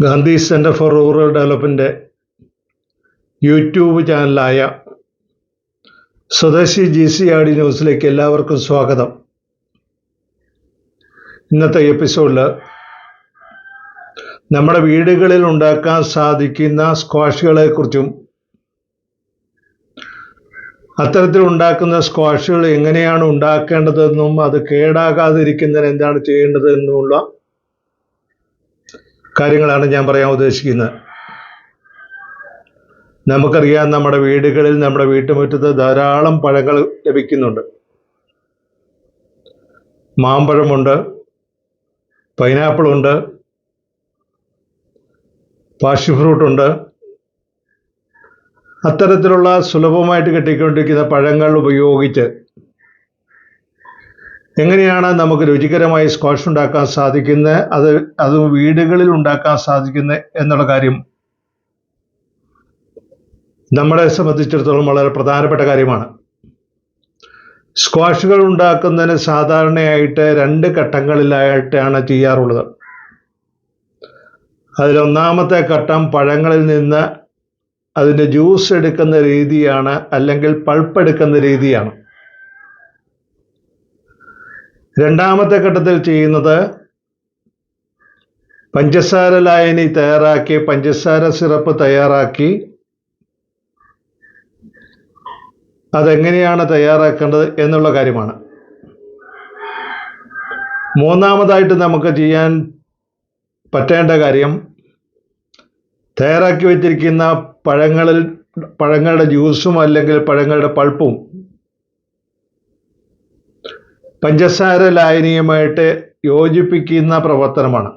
Gandhi centre for rural development YouTube ചാനലായ Swadeshi GCRD ന്യൂസിലേക്ക് എല്ലാവർക്കും സ്വാഗതം. ഇന്നത്തെ എപ്പിസോഡിൽ നമ്മുടെ വീടുകളിൽ ഉണ്ടാക്കാൻ സാധിക്കുന്ന സ്ക്വാഷുകളെക്കുറിച്ചും അത്തരത്തിലുണ്ടാക്കുന്ന സ്ക്വാഷുകൾ എങ്ങനെയാണ് ഉണ്ടാക്കേണ്ടതെന്നും അത് കേടാകാതിരിക്കുന്നതിന് എന്താണ് ചെയ്യേണ്ടതെന്നുമുള്ള കാര്യങ്ങളാണ് ഞാൻ പറയാൻ ഉദ്ദേശിക്കുന്നത്. നമുക്കറിയാം, നമ്മുടെ വീടുകളിൽ, നമ്മുടെ വീട്ടുമുറ്റത്ത് ധാരാളം പഴങ്ങൾ ലഭിക്കുന്നുണ്ട്. മാമ്പഴമുണ്ട്, പൈനാപ്പിളുണ്ട്, പാഷൻ ഫ്രൂട്ടുണ്ട്. അത്തരത്തിലുള്ള സുലഭമായിട്ട് കിട്ടിക്കൊണ്ടിരിക്കുന്ന പഴങ്ങൾ ഉപയോഗിച്ച് എങ്ങനെയാണ് നമുക്ക് രുചികരമായി സ്ക്വാഷ് ഉണ്ടാക്കാൻ സാധിക്കുന്നത്, അത് വീടുകളിൽ ഉണ്ടാക്കാൻ സാധിക്കുന്നത് എന്നുള്ള കാര്യം നമ്മളെ സംബന്ധിച്ചിടത്തോളം വളരെ പ്രധാനപ്പെട്ട കാര്യമാണ്. സ്ക്വാഷുകൾ ഉണ്ടാക്കുന്നതിന് സാധാരണയായിട്ട് 2 ഘട്ടങ്ങളിലായിട്ടാണ് ചെയ്യാറുള്ളത്. അതിലൊന്നാമത്തെ ഘട്ടം പഴങ്ങളിൽ നിന്ന് അതിൻ്റെ ജ്യൂസ് എടുക്കുന്ന രീതിയാണ്, അല്ലെങ്കിൽ പൾപ്പ് എടുക്കുന്ന രീതിയാണ്. രണ്ടാമത്തെ ഘട്ടത്തിൽ ചെയ്യുന്നത് പഞ്ചസാര ലായനി തയ്യാറാക്കി, പഞ്ചസാര സിറപ്പ് തയ്യാറാക്കി അതെങ്ങനെയാണ് തയ്യാറാക്കേണ്ടത് എന്നുള്ള കാര്യമാണ്. മൂന്നാമതായിട്ട് നമുക്ക് ചെയ്യാൻ പറ്റേണ്ട കാര്യം, തയ്യാറാക്കി വച്ചിരിക്കുന്ന പഴങ്ങളുടെ ജ്യൂസും അല്ലെങ്കിൽ പഴങ്ങളുടെ പൾപ്പും പഞ്ചസാര ലായനിയുമായിട്ട് യോജിപ്പിക്കുന്ന പ്രവർത്തനമാണ്.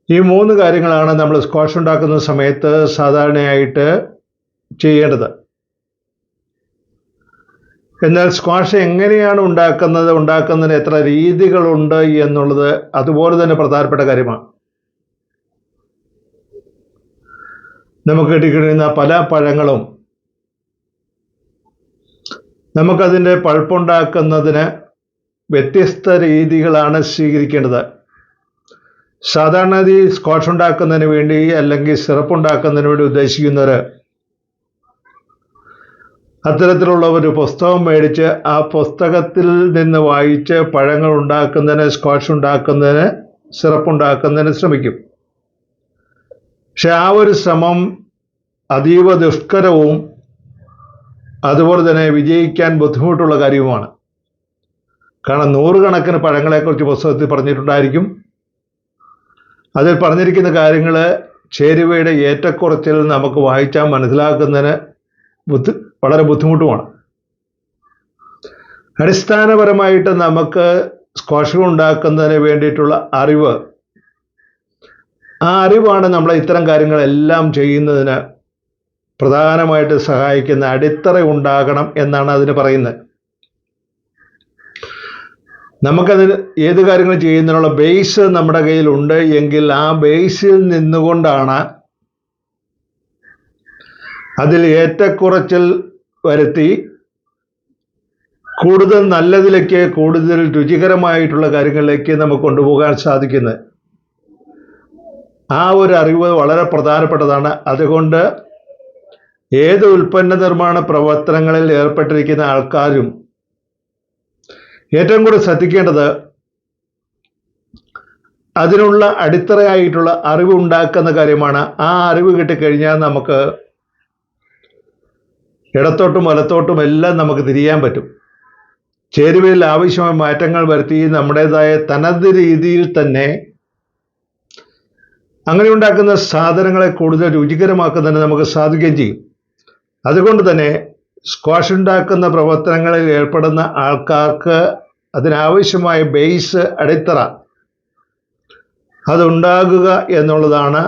ഈ 3 കാര്യങ്ങളാണ് നമ്മൾ സ്ക്വാഷ് ഉണ്ടാക്കുന്ന സമയത്ത് സാധാരണയായിട്ട് ചെയ്യേണ്ടത്. എന്നാൽ സ്ക്വാഷ് എങ്ങനെയാണ് ഉണ്ടാക്കുന്നതിന് എത്ര രീതികളുണ്ട് എന്നുള്ളത് അതുപോലെ തന്നെ പ്രധാനപ്പെട്ട കാര്യമാണ്. നമുക്ക് കിട്ടിക്കൊണ്ടിരുന്ന പല പഴങ്ങളും നമുക്കതിൻ്റെ പൾപ്പുണ്ടാക്കുന്നതിന് വ്യത്യസ്ത രീതികളാണ് സ്വീകരിക്കേണ്ടത്. സാധാരണ ഈ സ്ക്വാഷ് ഉണ്ടാക്കുന്നതിന് വേണ്ടി അല്ലെങ്കിൽ സിറപ്പ് ഉണ്ടാക്കുന്നതിന് വേണ്ടി ഉദ്ദേശിക്കുന്നവർ അത്തരത്തിലുള്ള ഒരു പുസ്തകം മേടിച്ച് ആ പുസ്തകത്തിൽ നിന്ന് വായിച്ച് പഴങ്ങൾ ഉണ്ടാക്കുന്നതിന്, സ്ക്വാഷ് ഉണ്ടാക്കുന്നതിന്, സിറപ്പ് ഉണ്ടാക്കുന്നതിന് ശ്രമിക്കും. പക്ഷെ ആ ഒരു ശ്രമം അതീവ ദുഷ്കരവും അതുപോലെ തന്നെ വിജയിക്കാൻ ബുദ്ധിമുട്ടുള്ള കാര്യവുമാണ്. കാരണം 100 കണക്കിന് പഴങ്ങളെക്കുറിച്ച് പുസ്തകത്തിൽ പറഞ്ഞിട്ടുണ്ടായിരിക്കും. അതിൽ പറഞ്ഞിരിക്കുന്ന കാര്യങ്ങൾ ചേരുവയുടെ ഏറ്റക്കുറച്ചിൽ നമുക്ക് വായിച്ചാൽ മനസ്സിലാക്കുന്നതിന് വളരെ ബുദ്ധിമുട്ടുമാണ്. അടിസ്ഥാനപരമായിട്ട് നമുക്ക് സ്ക്വാഷുകൾ ഉണ്ടാക്കുന്നതിന് വേണ്ടിയിട്ടുള്ള അറിവ്, ആ അറിവാണ് നമ്മളെ ഇത്തരം കാര്യങ്ങളെല്ലാം ചെയ്യുന്നതിന് പ്രധാനമായിട്ട് സഹായിക്കുന്ന. അടിത്തറ ഉണ്ടാകണം എന്നാണ് അതിന് പറയുന്നത്. നമുക്കതിന് ഏത് കാര്യങ്ങൾ ചെയ്യുന്നതിനുള്ള ബേസ് നമ്മുടെ കയ്യിലുണ്ട് എങ്കിൽ ആ ബേസിൽ നിന്നുകൊണ്ടാണ് അതിൽ ഏറ്റക്കുറച്ചിൽ വരുത്തി കൂടുതൽ നല്ലതിലേക്ക്, കൂടുതൽ രുചികരമായിട്ടുള്ള കാര്യങ്ങളിലേക്ക് നമുക്ക് കൊണ്ടുപോകാൻ സാധിക്കുന്നത്. ആ ഒരു അറിവ് വളരെ പ്രധാനപ്പെട്ടതാണ്. അതുകൊണ്ട് ഏത് ഉൽപ്പന്ന നിർമ്മാണ പ്രവർത്തനങ്ങളിൽ ഏർപ്പെട്ടിരിക്കുന്ന ആൾക്കാരും ഏറ്റവും കൂടുതൽ ശ്രദ്ധിക്കേണ്ടത് അതിനുള്ള അടിത്തറയായിട്ടുള്ള അറിവ് ഉണ്ടാക്കുന്ന കാര്യമാണ്. ആ അറിവ് കിട്ടിക്കഴിഞ്ഞാൽ നമുക്ക് ഇടത്തോട്ടും വലത്തോട്ടും എല്ലാം നമുക്ക് തിരിയാൻ പറ്റും. ചേരുവയിൽ ആവശ്യമായ മാറ്റങ്ങൾ വരുത്തി നമ്മുടേതായ തനത് രീതിയിൽ തന്നെ അങ്ങനെ ഉണ്ടാക്കുന്ന സാധനങ്ങളെ കൂടുതൽ രുചികരമാക്കുന്നതിന് നമുക്ക് സാധിക്കുകയും ചെയ്യും. അതുകൊണ്ട് തന്നെ സ്ക്വാഷ് ഉണ്ടാക്കുന്ന പ്രവർത്തനങ്ങളിൽ ഏർപ്പെടുന്ന ആൾക്കാർക്ക് അതിനാവശ്യമായ ബേസ്, അടിത്തറ അതുണ്ടാകുക എന്നുള്ളതാണ്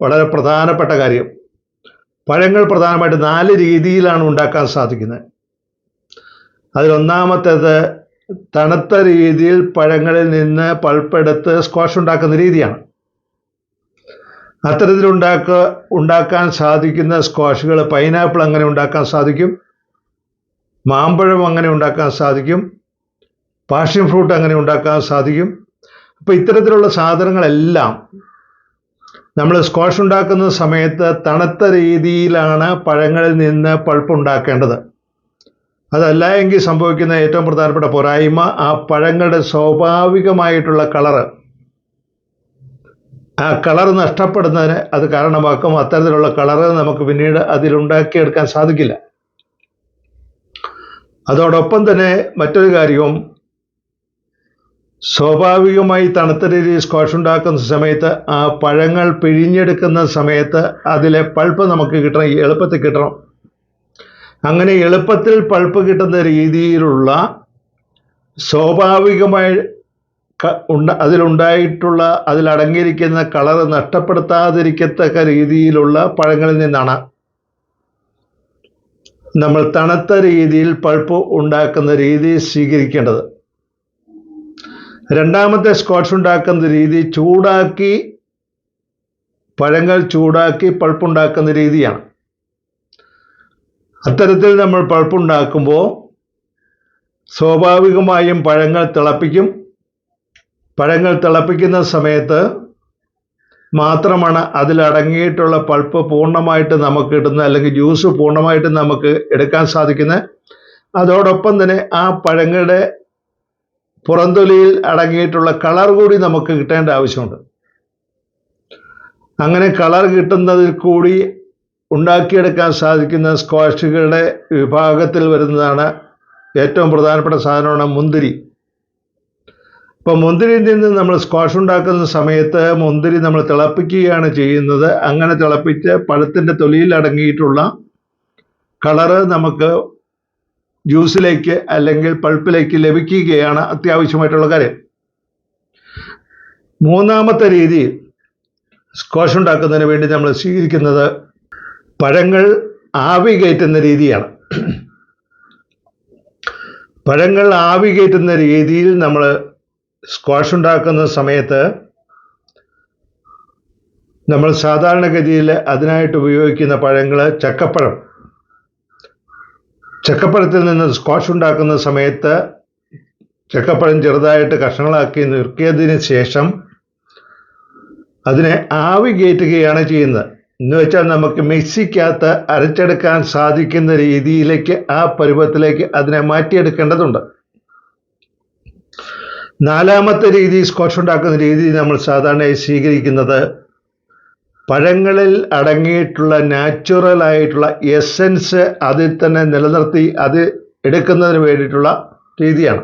വളരെ പ്രധാനപ്പെട്ട കാര്യം. പഴങ്ങൾ പ്രധാനമായിട്ട് 4 രീതിയിലാണ് ഉണ്ടാക്കാൻ സാധിക്കുന്നത്. അതിലൊന്നാമത്തേത് തണുത്ത രീതിയിൽ പഴങ്ങളിൽ നിന്ന് പൾപ്പെടുത്ത് സ്ക്വാഷ് ഉണ്ടാക്കുന്ന രീതിയാണ്. അത്തരത്തിൽ ഉണ്ടാക്കാൻ സാധിക്കുന്ന സ്ക്വാഷുകൾ, പൈനാപ്പിൾ അങ്ങനെ ഉണ്ടാക്കാൻ സാധിക്കും, മാമ്പഴം അങ്ങനെ ഉണ്ടാക്കാൻ സാധിക്കും, പാഷൻ ഫ്രൂട്ട് അങ്ങനെ ഉണ്ടാക്കാൻ സാധിക്കും. അപ്പോൾ ഇത്തരത്തിലുള്ള സാധനങ്ങളെല്ലാം നമ്മൾ സ്ക്വാഷ് ഉണ്ടാക്കുന്ന സമയത്ത് തണുത്ത രീതിയിലാണ് പഴങ്ങളിൽ നിന്ന് പൾപ്പ് ഉണ്ടാക്കേണ്ടത്. അതല്ല എങ്കിൽ സംഭവിക്കുന്ന ഏറ്റവും പ്രധാനപ്പെട്ട പോരായ്മ ആ പഴങ്ങളുടെ സ്വാഭാവികമായിട്ടുള്ള ആ കളർ നഷ്ടപ്പെടുന്നതിന് അത് കാരണമാക്കും. അത്തരത്തിലുള്ള കളറ് നമുക്ക് പിന്നീട് അതിലുണ്ടാക്കിയെടുക്കാൻ സാധിക്കില്ല. അതോടൊപ്പം തന്നെ മറ്റൊരു കാര്യവും, സ്വാഭാവികമായി തണുത്ത രീതിയിൽ സ്ക്വാഷ് ഉണ്ടാക്കുന്ന സമയത്ത് ആ പഴങ്ങൾ പിഴിഞ്ഞെടുക്കുന്ന സമയത്ത് അതിലെ പൾപ്പ് നമുക്ക് എളുപ്പത്തിൽ കിട്ടണം. അങ്ങനെ എളുപ്പത്തിൽ പൾപ്പ് കിട്ടുന്ന രീതിയിലുള്ള സ്വാഭാവികമായി അതിലടങ്ങിയിരിക്കുന്ന കളർ നഷ്ടപ്പെടുത്താതിരിക്കത്തക്ക രീതിയിലുള്ള പഴങ്ങളിൽ നിന്നാണ് നമ്മൾ തണുത്ത രീതിയിൽ പൾപ്പ് ഉണ്ടാക്കുന്ന രീതി സ്വീകരിക്കേണ്ടത്. രണ്ടാമത്തെ സ്ക്വാഷ് ഉണ്ടാക്കുന്ന രീതി പഴങ്ങൾ ചൂടാക്കി പൾപ്പുണ്ടാക്കുന്ന രീതിയാണ്. അത്തരത്തിൽ നമ്മൾ പൾപ്പുണ്ടാക്കുമ്പോൾ സ്വാഭാവികമായും പഴങ്ങൾ തിളപ്പിക്കും. പഴങ്ങൾ തിളപ്പിക്കുന്ന സമയത്ത് മാത്രമാണ് അതിലടങ്ങിയിട്ടുള്ള പൾപ്പ് പൂർണ്ണമായിട്ട് നമുക്ക് കിട്ടുന്നത്, അല്ലെങ്കിൽ ജ്യൂസ് പൂർണ്ണമായിട്ട് നമുക്ക് എടുക്കാൻ സാധിക്കുന്നത്. അതോടൊപ്പം തന്നെ ആ പഴങ്ങളുടെ പുറംതൊലിയിൽ അടങ്ങിയിട്ടുള്ള കളർ കൂടി നമുക്ക് കിട്ടേണ്ട ആവശ്യമുണ്ട്. അങ്ങനെ കളർ കിട്ടുന്നതിൽ കൂടി ഉണ്ടാക്കിയെടുക്കാൻ സാധിക്കുന്ന സ്ക്വാഷുകളുടെ വിഭാഗത്തിൽ വരുന്നതാണ് ഏറ്റവും പ്രധാനപ്പെട്ട സാധനമാണ് മുന്തിരി. ഇപ്പോൾ മുന്തിരിയിൽ നിന്ന് നമ്മൾ സ്ക്വാഷ് ഉണ്ടാക്കുന്ന സമയത്ത് മുന്തിരി നമ്മൾ തിളപ്പിക്കുകയാണ് ചെയ്യുന്നത്. അങ്ങനെ തിളപ്പിച്ച് പഴത്തിൻ്റെ തൊലിയിൽ അടങ്ങിയിട്ടുള്ള കളറ് നമുക്ക് ജ്യൂസിലേക്ക് അല്ലെങ്കിൽ പൾപ്പിലേക്ക് ലഭിക്കുകയാണ് അത്യാവശ്യമായിട്ടുള്ള കാര്യം. മൂന്നാമത്തെ രീതി സ്ക്വാഷ് ഉണ്ടാക്കുന്നതിന് വേണ്ടി നമ്മൾ സ്വീകരിക്കുന്നത് പഴങ്ങൾ ആവി കയറ്റുന്ന രീതിയാണ്. പഴങ്ങൾ ആവി കയറ്റുന്ന രീതിയിൽ നമ്മൾ സ്ക്വാഷ് ഉണ്ടാക്കുന്ന സമയത്ത് നമ്മൾ സാധാരണഗതിയിൽ അതിനായിട്ട് ഉപയോഗിക്കുന്ന പഴങ്ങൾ ചക്കപ്പഴത്തിൽ നിന്ന് സ്ക്വാഷ് ഉണ്ടാക്കുന്ന സമയത്ത് ചക്കപ്പഴം ചെറുതായിട്ട് കഷ്ണങ്ങളാക്കി നുറുക്കിയതിന് ശേഷം അതിനെ ആവി കയറ്റുകയാണ് ചെയ്യുന്നത്. എന്ന് വെച്ചാൽ നമുക്ക് മിക്സിക്കകത്ത് അരച്ചെടുക്കാൻ സാധിക്കുന്ന രീതിയിലേക്ക് ആ പരുവത്തിലേക്ക് അതിനെ മാറ്റിയെടുക്കേണ്ടതുണ്ട്. നാലാമത്തെ രീതി സ്ക്വാഷ് ഉണ്ടാക്കുന്ന രീതി നമ്മൾ സാധാരണയായി സ്വീകരിക്കുന്നത് പഴങ്ങളിൽ അടങ്ങിയിട്ടുള്ള നാച്ചുറൽ ആയിട്ടുള്ള എസൻസ് അതിൽ തന്നെ നിലനിർത്തി അത് എടുക്കുന്നതിന് വേണ്ടിയിട്ടുള്ള രീതിയാണ്.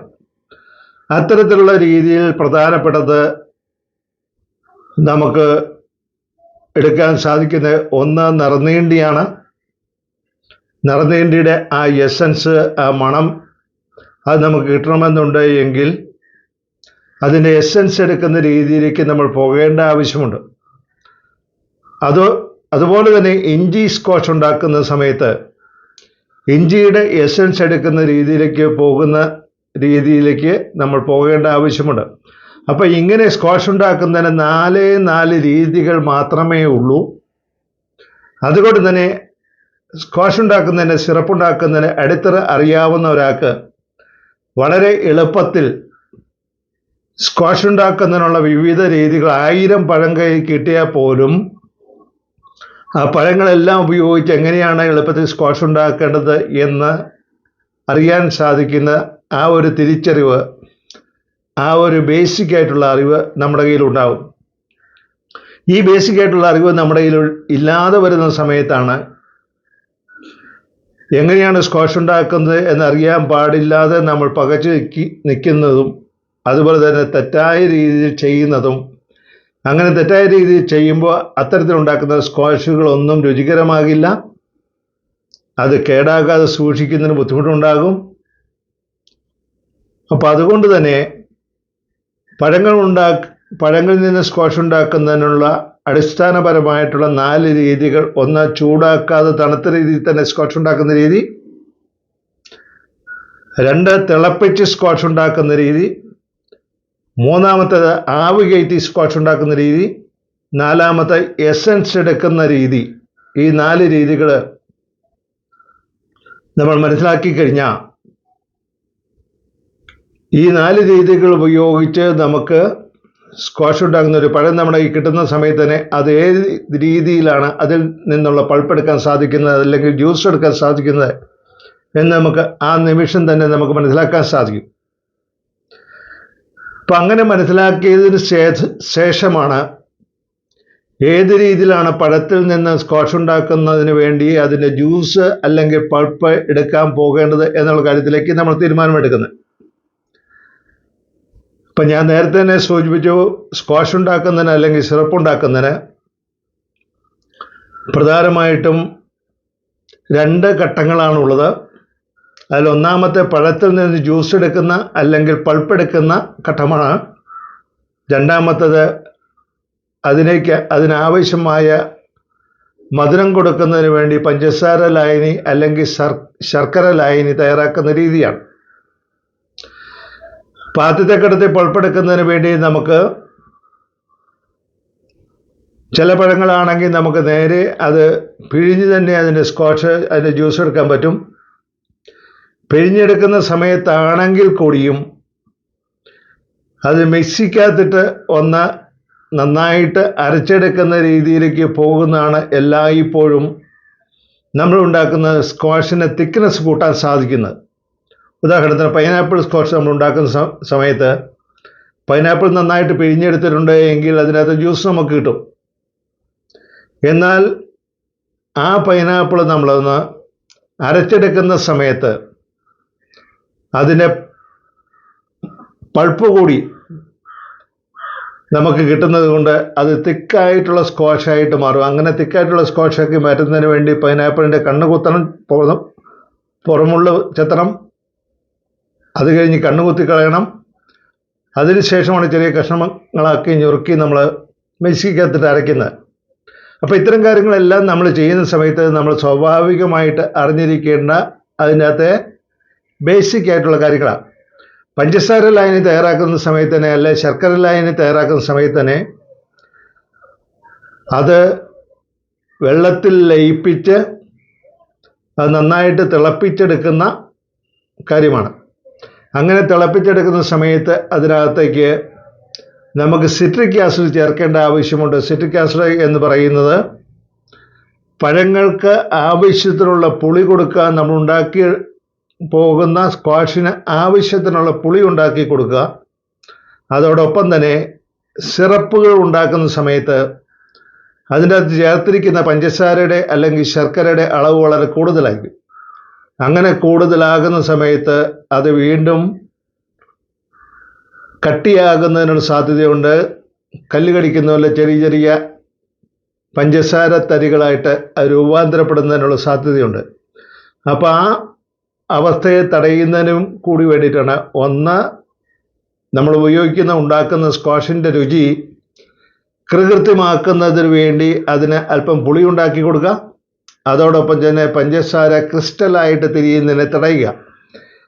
അത്തരത്തിലുള്ള രീതിയിൽ പ്രധാനപ്പെട്ടത് നമുക്ക് എടുക്കാൻ സാധിക്കുന്ന ഒന്ന് നിറനീണ്ടിയാണ്. നിറനീണ്ടിയുടെ ആ എസൻസ്, ആ മണം അത് നമുക്ക് കിട്ടണമെന്നുണ്ട് എങ്കിൽ അതിൻ്റെ എസൻസ് എടുക്കുന്ന രീതിയിലേക്ക് നമ്മൾ പോകേണ്ട ആവശ്യമുണ്ട്. അതുപോലെ തന്നെ ഇഞ്ചി സ്ക്വാഷ് ഉണ്ടാക്കുന്ന സമയത്ത് ഇഞ്ചിയുടെ എസൻസ് എടുക്കുന്ന രീതിയിലേക്ക് നമ്മൾ പോകേണ്ട ആവശ്യമുണ്ട്. അപ്പോൾ ഇങ്ങനെ സ്ക്വാഷ് ഉണ്ടാക്കുന്നതിന് നാല് രീതികൾ മാത്രമേ ഉള്ളൂ. അതുകൊണ്ട് തന്നെ സ്ക്വാഷ് ഉണ്ടാക്കുന്നതിന്, സിറപ്പ് ഉണ്ടാക്കുന്നതിന് അടിത്തറ അറിയാവുന്ന ഒരാൾക്ക് വളരെ എളുപ്പത്തിൽ സ്ക്വാഷ് ഉണ്ടാക്കുന്നതിനുള്ള വിവിധ രീതികൾ 1000 പഴം കൈ കിട്ടിയാൽ പോലും ആ പഴങ്ങളെല്ലാം ഉപയോഗിച്ച് എങ്ങനെയാണ് എളുപ്പത്തിൽ സ്ക്വാഷ് ഉണ്ടാക്കേണ്ടത് എന്ന് അറിയാൻ സാധിക്കുന്ന ആ ഒരു തിരിച്ചറിവ്, ആ ഒരു ബേസിക് ആയിട്ടുള്ള അറിവ് നമ്മുടെ കയ്യിലുണ്ടാവും. ഈ ബേസിക് ആയിട്ടുള്ള അറിവ് നമ്മുടെ കയ്യിൽ ഇല്ലാതെ വരുന്ന സമയത്താണ് എങ്ങനെയാണ് സ്ക്വാഷ് ഉണ്ടാക്കുന്നത് എന്നറിയാൻ പാടില്ലാതെ നമ്മൾ പകച്ചു നിൽക്കുന്നതും അതുപോലെ തന്നെ തെറ്റായ രീതിയിൽ ചെയ്യുന്നതും. അങ്ങനെ തെറ്റായ രീതിയിൽ ചെയ്യുമ്പോൾ അത്തരത്തിലുണ്ടാക്കുന്ന സ്ക്വാഷുകളൊന്നും രുചികരമാകില്ല. അത് കേടാകാതെ സൂക്ഷിക്കുന്നതിന് ബുദ്ധിമുട്ടുണ്ടാകും. അപ്പോൾ അതുകൊണ്ട് തന്നെ പഴങ്ങളിൽ നിന്ന് സ്ക്വാഷ് ഉണ്ടാക്കുന്നതിനുള്ള അടിസ്ഥാനപരമായിട്ടുള്ള 4 രീതികൾ. ഒന്ന്, ചൂടാക്കാതെ തണുത്ത രീതിയിൽ തന്നെ സ്ക്വാഷ് ഉണ്ടാക്കുന്ന രീതി. 2, തിളപ്പിച്ച് സ്ക്വാഷ് ഉണ്ടാക്കുന്ന രീതി. 3-മത്തേത് ആവി കയറ്റി സ്ക്വാഷ് ഉണ്ടാക്കുന്ന രീതി. 4-മത്തെ എസൻസ് എടുക്കുന്ന രീതി. ഈ 4 രീതികൾ നമ്മൾ മനസ്സിലാക്കി കഴിഞ്ഞാൽ ഈ 4 രീതികൾ ഉപയോഗിച്ച് നമുക്ക് സ്ക്വാഷ് ഉണ്ടാക്കുന്ന ഒരു പഴം നമ്മുടെ ഈ കിട്ടുന്ന സമയത്ത് തന്നെ അത് ഏത് രീതിയിലാണ് അതിൽ നിന്നുള്ള പൾപ്പ് എടുക്കാൻ സാധിക്കുന്നത് അല്ലെങ്കിൽ ജ്യൂസ് എടുക്കാൻ സാധിക്കുന്നത് എന്ന് നമുക്ക് ആ നിമിഷം തന്നെ നമുക്ക് മനസ്സിലാക്കാൻ സാധിക്കും. അപ്പം അങ്ങനെ മനസ്സിലാക്കിയതിന് ശേഷമാണ് ഏത് രീതിയിലാണ് പഴത്തിൽ നിന്ന് സ്ക്വാഷ് ഉണ്ടാക്കുന്നതിന് വേണ്ടി അതിൻ്റെ ജ്യൂസ് അല്ലെങ്കിൽ പൾപ്പ് എടുക്കാൻ പോകേണ്ടത് എന്നുള്ള കാര്യത്തിലേക്ക് നമ്മൾ തീരുമാനമെടുക്കുന്നത്. ഇപ്പം ഞാൻ നേരത്തെ തന്നെ സൂചിപ്പിച്ചു, സ്ക്വാഷ് ഉണ്ടാക്കുന്നതിന് അല്ലെങ്കിൽ സിറപ്പ് ഉണ്ടാക്കുന്നതിന് പ്രധാനമായിട്ടും 2 ഘട്ടങ്ങളാണുള്ളത്. അതിൽ ഒന്നാമത്തെ പഴത്തിൽ നിന്ന് ജ്യൂസ് എടുക്കുന്ന അല്ലെങ്കിൽ പൾപ്പ് എടുക്കുന്ന ഘട്ടമാണ്. രണ്ടാമത്തത് അതിനാവശ്യമായ മധുരം കൊടുക്കുന്നതിന് വേണ്ടി പഞ്ചസാര ലായനി അല്ലെങ്കിൽ ശർക്കര ലായനി തയ്യാറാക്കുന്ന രീതിയാണ്. ആദ്യത്തെ ഘട്ടത്തിൽ പൾപ്പെടുക്കുന്നതിന് വേണ്ടി നമുക്ക് ചില പഴങ്ങളാണെങ്കിൽ നമുക്ക് നേരെ അത് പിഴിഞ്ഞ് തന്നെ അതിൻ്റെ അതിൻ്റെ ജ്യൂസ് എടുക്കാൻ പറ്റും. പിഴിഞ്ഞെടുക്കുന്ന സമയത്താണെങ്കിൽ കൂടിയും അത് മിക്സിക്കകത്തിട്ട് ഒന്ന് നന്നായിട്ട് അരച്ചെടുക്കുന്ന രീതിയിലേക്ക് പോകുന്നതാണ് എല്ലായ്പ്പോഴും നമ്മൾ ഉണ്ടാക്കുന്ന സ്ക്വാഷിന് തിക്നെസ് കൂട്ടാൻ സാധിക്കുന്നത്. ഉദാഹരണത്തിന് പൈനാപ്പിൾ സ്ക്വാഷ് നമ്മൾ ഉണ്ടാക്കുന്ന സമയത്ത് പൈനാപ്പിൾ നന്നായിട്ട് പിഴിഞ്ഞെടുത്തിട്ടുണ്ട് എങ്കിൽ അതിനകത്ത് ജ്യൂസ് നമുക്ക് കിട്ടും. എന്നാൽ ആ പൈനാപ്പിൾ നമ്മളൊന്ന് അരച്ചെടുക്കുന്ന സമയത്ത് അതിൻ്റെ പൾപ്പ് കൂടി നമുക്ക് കിട്ടുന്നത് കൊണ്ട് അത് തിക്കായിട്ടുള്ള സ്ക്വാഷായിട്ട് മാറും. അങ്ങനെ തിക്കായിട്ടുള്ള സ്ക്വാഷാക്കി മാറ്റുന്നതിന് വേണ്ടി പൈനാപ്പിളിൻ്റെ കണ്ണ് കുത്തണം, പുറമുള്ള ചെത്തണം, അത് കഴിഞ്ഞ് കണ്ണ് കുത്തി കളയണം. അതിനുശേഷമാണ് ചെറിയ കഷ്ണങ്ങളാക്കി ഞുറുക്കി നമ്മൾ മിക്സിക്കകത്തിട്ട് അരയ്ക്കുന്നത്. അപ്പോൾ ഇത്തരം കാര്യങ്ങളെല്ലാം നമ്മൾ ചെയ്യുന്ന സമയത്ത് നമ്മൾ സ്വാഭാവികമായിട്ട് അറിഞ്ഞിരിക്കേണ്ട അതിനകത്തെ ബേസിക് ആയിട്ടുള്ള കാര്യങ്ങളാണ്. പഞ്ചസാര ലായനി തയ്യാറാക്കുന്ന സമയത്ത് തന്നെ അല്ലെ ശർക്കര ലായനി തയ്യാറാക്കുന്ന സമയത്ത് തന്നെ അത് വെള്ളത്തിൽ ലയിപ്പിച്ച് അത് നന്നായിട്ട് തിളപ്പിച്ചെടുക്കുന്ന കാര്യമാണ്. അങ്ങനെ തിളപ്പിച്ചെടുക്കുന്ന സമയത്ത് അതിനകത്തേക്ക് നമുക്ക് സിട്രിക് ആസിഡ് ചേർക്കേണ്ട ആവശ്യമുണ്ട്. സിട്രിക് ആസിഡ് എന്ന് പറയുന്നത് പഴങ്ങൾക്ക് ആവശ്യത്തിനുള്ള പുളി കൊടുക്കാൻ നമ്മൾ ഉണ്ടാക്കി പോകുന്ന സ്ക്വാഷിന് ആവശ്യത്തിനുള്ള പുളി ഉണ്ടാക്കി കൊടുക്കുക. അതോടൊപ്പം തന്നെ സിറപ്പുകൾ ഉണ്ടാക്കുന്ന സമയത്ത് അതിൻ്റെ അകത്ത് ചേർത്തിരിക്കുന്ന പഞ്ചസാരയുടെ അല്ലെങ്കിൽ ശർക്കരയുടെ അളവ് വളരെ കൂടുതലായിരിക്കും. അങ്ങനെ കൂടുതലാകുന്ന സമയത്ത് അത് വീണ്ടും കട്ടിയാകുന്നതിനുള്ള സാധ്യതയുണ്ട്. കല്ല് കടിക്കുന്ന പോലെ ചെറിയ ചെറിയ പഞ്ചസാര തരികളായിട്ട് രൂപാന്തരപ്പെടുന്നതിനുള്ള സാധ്യതയുണ്ട്. അപ്പോൾ ആ അവസ്ഥയെ തടയുന്നതിനും കൂടി വേണ്ടിയിട്ടാണ് ഒന്ന് നമ്മൾ ഉണ്ടാക്കുന്ന സ്ക്വാഷിൻ്റെ രുചി കൃത്രിമമാക്കുന്നതിന് വേണ്ടി അതിന് അല്പം പുളി ഉണ്ടാക്കി കൊടുക്കുക. അതോടൊപ്പം തന്നെ പഞ്ചസാര ക്രിസ്റ്റലായിട്ട് തിരിയുന്നതിനെ തടയുക.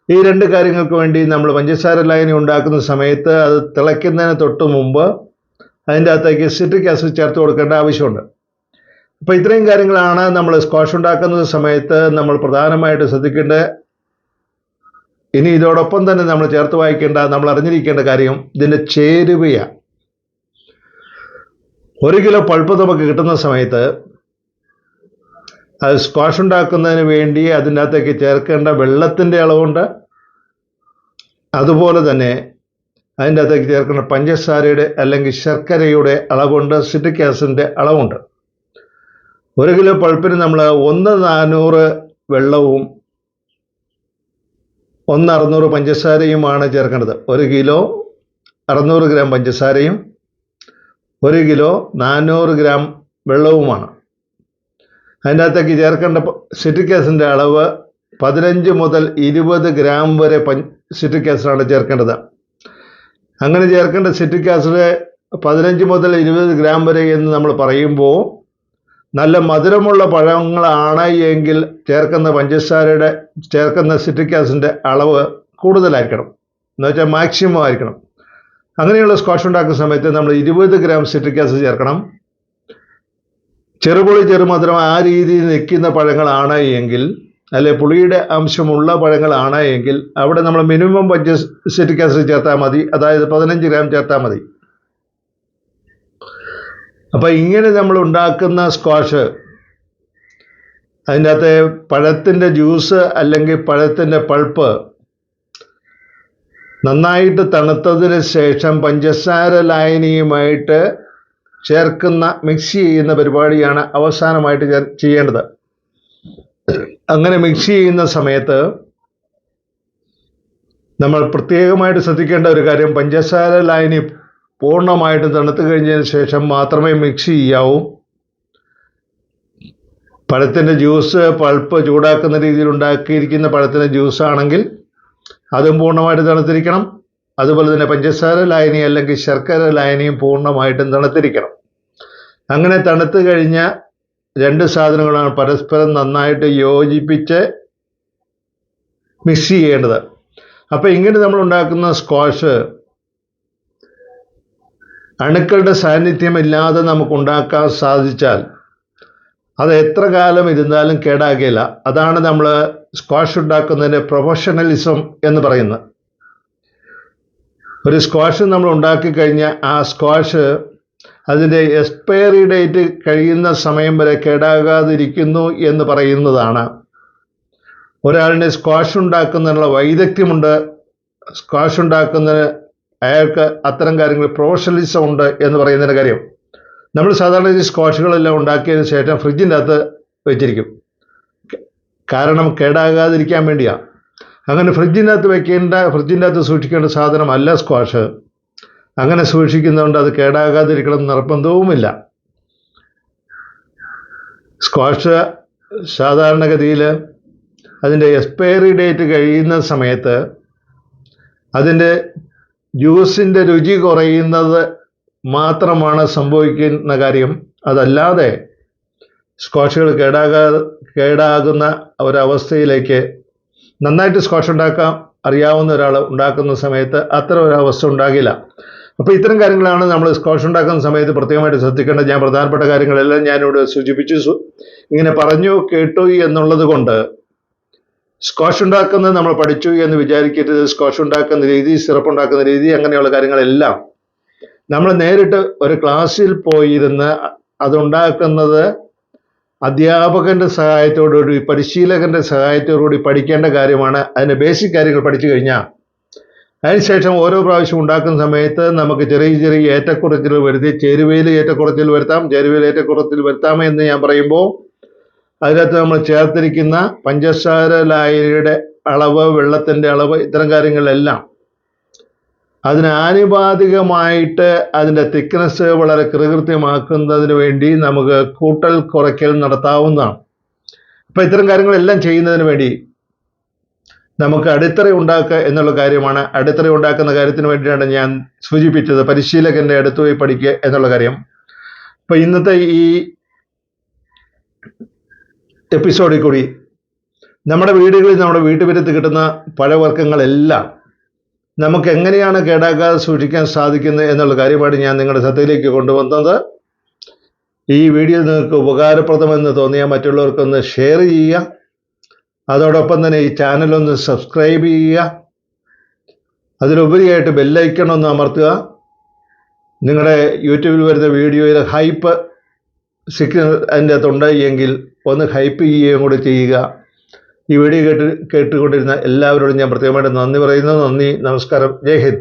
ഈ 2 കാര്യങ്ങൾക്ക് വേണ്ടി നമ്മൾ പഞ്ചസാര ലായനി ഉണ്ടാക്കുന്ന സമയത്ത് അത് തിളയ്ക്കുന്നതിന് തൊട്ട് മുമ്പ് അതിൻ്റെ അകത്തേക്ക് സിട്രിക് ആസിഡ് ചേർത്ത് കൊടുക്കേണ്ട ആവശ്യമുണ്ട്. അപ്പോൾ ഇത്രയും കാര്യങ്ങളാണ് നമ്മൾ സ്ക്വാഷ് ഉണ്ടാക്കുന്ന സമയത്ത് നമ്മൾ പ്രധാനമായിട്ട് ശ്രദ്ധിക്കേണ്ടത്. ഇനി ഇതോടൊപ്പം തന്നെ നമ്മൾ ചേർത്ത് വായിക്കേണ്ട, നമ്മൾ അറിഞ്ഞിരിക്കേണ്ട കാര്യം ഇതിൻ്റെ ചേരുവയാണ്. 1 കിലോ പൾപ്പ് നമുക്ക് കിട്ടുന്ന സമയത്ത് അത് സ്ക്വാഷ് ഉണ്ടാക്കുന്നതിന് വേണ്ടി അതിൻ്റെ അകത്തേക്ക് ചേർക്കേണ്ട വെള്ളത്തിൻ്റെ അളവുണ്ട്. അതുപോലെ തന്നെ അതിൻ്റെ അകത്തേക്ക് ചേർക്കേണ്ട പഞ്ചസാരയുടെ അല്ലെങ്കിൽ ശർക്കരയുടെ അളവുണ്ട്, സിട്രിക് ആസിഡിൻ്റെ അളവുണ്ട്. 1 കിലോ പൾപ്പിന് നമ്മൾ 1/400 വെള്ളവും 1/600 പഞ്ചസാരയുമാണ് ചേർക്കേണ്ടത്. 1 കിലോ 600 ഗ്രാം പഞ്ചസാരയും 1 കിലോ 400 ഗ്രാം വെള്ളവുമാണ്. അതിൻ്റെ അകത്തേക്ക് ചേർക്കേണ്ട സിട്രിക് ആസിഡിൻ്റെ അളവ് 15 മുതൽ 20 ഗ്രാം വരെ സിട്രിക് ആസിഡാണ് ചേർക്കേണ്ടത്. അങ്ങനെ ചേർക്കേണ്ട സിട്രിക് ആസിഡ് 15 മുതൽ 20 ഗ്രാം വരെ എന്ന് നമ്മൾ പറയുമ്പോൾ നല്ല മധുരമുള്ള പഴങ്ങളാണ് എങ്കിൽ ചേർക്കുന്ന സിട്രിക് ആസിഡിൻ്റെ അളവ് കൂടുതലായിരിക്കണം, എന്ന് വെച്ചാൽ മാക്സിമം ആയിരിക്കണം. അങ്ങനെയുള്ള സ്ക്വാഷ് ഉണ്ടാക്കുന്ന സമയത്ത് നമ്മൾ 20 ഗ്രാം സിട്രിക് ആസിഡ് ചേർക്കണം. ചെറുപുളി ചെറുമധുരം ആ രീതിയിൽ നിൽക്കുന്ന പഴങ്ങളാണ് എങ്കിൽ, അല്ലെ പുളിയുടെ അംശമുള്ള പഴങ്ങളാണ് എങ്കിൽ അവിടെ നമ്മൾ മിനിമം സിട്രിക് ആസിഡ് ചേർത്താൽ മതി. അതായത് 15 ഗ്രാം ചേർത്താൽ മതി. അപ്പോൾ ഇങ്ങനെ നമ്മൾ ഉണ്ടാക്കുന്ന സ്ക്വാഷ്, അതിൻ്റെ അകത്തെ പഴത്തിൻ്റെ ജ്യൂസ് അല്ലെങ്കിൽ പഴത്തിൻ്റെ പൾപ്പ് നന്നായിട്ട് തണുത്തതിന് ശേഷം പഞ്ചസാര ലായനിയുമായിട്ട് ചേർക്കുന്ന മിക്സ് ചെയ്യുന്ന പരിപാടിയാണ് അവസാനമായിട്ട് ചെയ്യേണ്ടത്. അങ്ങനെ മിക്സ് ചെയ്യുന്ന സമയത്ത് നമ്മൾ പ്രത്യേകമായിട്ട് ശ്രദ്ധിക്കേണ്ട ഒരു കാര്യം, പഞ്ചസാര ലായനി പൂർണ്ണമായിട്ടും തണുത്ത് കഴിഞ്ഞതിന് ശേഷം മാത്രമേ മിക്സ് ചെയ്യാവൂ. പഴത്തിൻ്റെ ജ്യൂസ് പൾപ്പ് ചൂടാക്കുന്ന രീതിയിൽ ഉണ്ടാക്കിയിരിക്കുന്ന പഴത്തിൻ്റെ ജ്യൂസാണെങ്കിൽ അതും പൂർണ്ണമായിട്ട് തണുത്തിരിക്കണം. അതുപോലെ തന്നെ പഞ്ചസാര ലായനി അല്ലെങ്കിൽ ശർക്കര ലായനിയും പൂർണ്ണമായിട്ടും തണുത്തിരിക്കണം. അങ്ങനെ തണുത്ത് കഴിഞ്ഞ രണ്ട് സാധനങ്ങളാണ് പരസ്പരം നന്നായിട്ട് യോജിപ്പിച്ച് മിക്സ് ചെയ്യേണ്ടത്. അപ്പോൾ ഇങ്ങനെ നമ്മൾ ഉണ്ടാക്കുന്ന സ്ക്വാഷ് അണുക്കളുടെ സാന്നിധ്യമില്ലാതെ നമുക്ക് ഉണ്ടാക്കാൻ സാധിച്ചാൽ അത് എത്ര കാലം ഇരുന്നാലും കേടാകില്ല. അതാണ് നമ്മൾ സ്ക്വാഷ് ഉണ്ടാക്കുന്നതിൻ്റെ പ്രൊഫഷണലിസം എന്ന് പറയുന്നത്. ഒരു സ്ക്വാഷ് നമ്മൾ ഉണ്ടാക്കി കഴിഞ്ഞാൽ ആ സ്ക്വാഷ് അതിൻ്റെ എക്സ്പയറി ഡേറ്റ് കഴിയുന്ന സമയം വരെ കേടാകാതിരിക്കുന്നു എന്ന് പറയുന്നതാണ്. ഒരാളിന് സ്ക്വാഷ് ഉണ്ടാക്കുന്നതിനുള്ള വൈദഗ്ധ്യമുണ്ട്, സ്ക്വാഷ് ഉണ്ടാക്കുന്നതിന് അയാൾക്ക് അത്തരം കാര്യങ്ങൾ പ്രൊഫഷണലിസം ഉണ്ട് എന്ന് പറയുന്നതിൻ്റെ കാര്യം. നമ്മൾ സാധാരണ ഈ സ്ക്വാഷുകളെല്ലാം ഉണ്ടാക്കിയതിന് ശേഷം ഫ്രിഡ്ജിൻ്റെ അകത്ത് വെച്ചിരിക്കും. കാരണം കേടാകാതിരിക്കാൻ വേണ്ടിയാണ്. അങ്ങനെ ഫ്രിഡ്ജിൻ്റെ അകത്ത് സൂക്ഷിക്കേണ്ട സാധനമല്ല സ്ക്വാഷ്. അങ്ങനെ സൂക്ഷിക്കുന്നതുകൊണ്ട് അത് കേടാകാതിരിക്കണം നിർബന്ധവുമില്ല. സ്ക്വാഷ് സാധാരണഗതിയിൽ അതിൻ്റെ എക്സ്പയറി ഡേറ്റ് കഴിയുന്ന സമയത്ത് അതിൻ്റെ ജ്യൂസിൻ്റെ രുചി കുറയുന്നത് മാത്രമാണ് സംഭവിക്കുന്ന കാര്യം. അതല്ലാതെ സ്ക്വാഷുകൾ കേടാകുന്ന ഒരവസ്ഥയിലേക്ക് നന്നായിട്ട് സ്ക്വാഷ് ഉണ്ടാക്കാൻ അറിയാവുന്ന ഒരാൾ ഉണ്ടാക്കുന്ന സമയത്ത് അത്തരം ഒരവസ്ഥ ഉണ്ടാകില്ല. അപ്പോൾ ഇത്തരം കാര്യങ്ങളാണ് നമ്മൾ സ്ക്വാഷ് ഉണ്ടാക്കുന്ന സമയത്ത് പ്രത്യേകമായിട്ട് ശ്രദ്ധിക്കേണ്ടത്. ഞാൻ പ്രധാനപ്പെട്ട കാര്യങ്ങളെല്ലാം ഞാനിവിടെ സൂചിപ്പിച്ചു, ഇങ്ങനെ പറഞ്ഞു കേട്ടു എന്നുള്ളത് കൊണ്ട് സ്ക്വാഷ് ഉണ്ടാക്കുന്നത് നമ്മൾ പഠിച്ചു എന്ന് വിചാരിക്കരുത്. സ്ക്വാഷ് ഉണ്ടാക്കുന്ന രീതി, സിറപ്പ് ഉണ്ടാക്കുന്ന രീതി, അങ്ങനെയുള്ള കാര്യങ്ങളെല്ലാം നമ്മൾ നേരിട്ട് ഒരു ക്ലാസ്സിൽ പോയിരുന്ന് അതുണ്ടാക്കുന്നത് അധ്യാപകൻ്റെ സഹായത്തോടുകൂടി, പരിശീലകൻ്റെ സഹായത്തോടുകൂടി പഠിക്കേണ്ട കാര്യമാണ്. അതിൻ്റെ ബേസിക് കാര്യങ്ങൾ പഠിച്ചു കഴിഞ്ഞാൽ അതിനുശേഷം ഓരോ പ്രാവശ്യം ഉണ്ടാക്കുന്ന സമയത്ത് നമുക്ക് ചെറിയ ഏറ്റക്കുറച്ചിൽ വരുത്തി, ചേരുവയിൽ ഏറ്റക്കുറച്ചിൽ വരുത്താം എന്ന് ഞാൻ പറയുമ്പോൾ അതിനകത്ത് നമ്മൾ ചേർത്തിരിക്കുന്ന പഞ്ചസാര ലായനിയുടെ അളവ്, വെള്ളത്തിൻ്റെ അളവ്, ഇത്തരം കാര്യങ്ങളെല്ലാം അതിന് ആനുപാതികമായിട്ട് അതിൻ്റെ തിക്നെസ് വളരെ കൃത്യമാക്കുന്നതിന് വേണ്ടി നമുക്ക് കൂട്ടൽ കുറയ്ക്കൽ നടത്താവുന്നതാണ്. അപ്പോൾ ഇത്തരം കാര്യങ്ങളെല്ലാം ചെയ്യുന്നതിന് വേണ്ടി നമുക്ക് അടിത്തറ ഉണ്ടാക്കുക എന്നുള്ള കാര്യമാണ്. അടിത്തറ ഉണ്ടാക്കുന്ന കാര്യത്തിന് വേണ്ടിയാണ് ഞാൻ സൂചിപ്പിച്ചത് പരിശീലകൻ്റെ അടുത്ത് പോയി പഠിക്കുക എന്നുള്ള കാര്യം. അപ്പോൾ ഇന്നത്തെ ഈ എപ്പിസോഡിൽ കൂടി നമ്മുടെ വീടുകളിൽ, നമ്മുടെ വീട്ടുപുരത്ത് കിട്ടുന്ന പഴവർഗ്ഗങ്ങളെല്ലാം നമുക്ക് എങ്ങനെയാണ് കേടാക്കാതെ സൂക്ഷിക്കാൻ സാധിക്കുന്നത് എന്നുള്ള കാര്യമായിട്ട് ഞാൻ നിങ്ങളുടെ ശ്രദ്ധയിലേക്ക് കൊണ്ടുവന്നത്. ഈ വീഡിയോ നിങ്ങൾക്ക് ഉപകാരപ്രദമെന്ന് തോന്നിയാൽ മറ്റുള്ളവർക്കൊന്ന് ഷെയർ ചെയ്യുക. അതോടൊപ്പം തന്നെ ഈ ചാനലൊന്ന് സബ്സ്ക്രൈബ് ചെയ്യുക. അതിലുപരിയായിട്ട് ബെല്ലൈക്കൺ ഒന്ന് അമർത്തുക. നിങ്ങളുടെ യൂട്യൂബിൽ വരുന്ന വീഡിയോയിൽ ഹൈപ്പ് സിഗ്നൽ അതിൻ്റെ അകത്തുണ്ട് എങ്കിൽ ഒന്ന് ഹൈപ്പ് ചെയ്യുകയും കൂടി ചെയ്യുക. ഈ വീഡിയോ കേട്ടുകൊണ്ടിരുന്ന എല്ലാവരോടും ഞാൻ പ്രത്യേകമായിട്ട് നന്ദി പറയുന്നു. നന്ദി, നമസ്കാരം, ജയ് ഹിന്ദ്.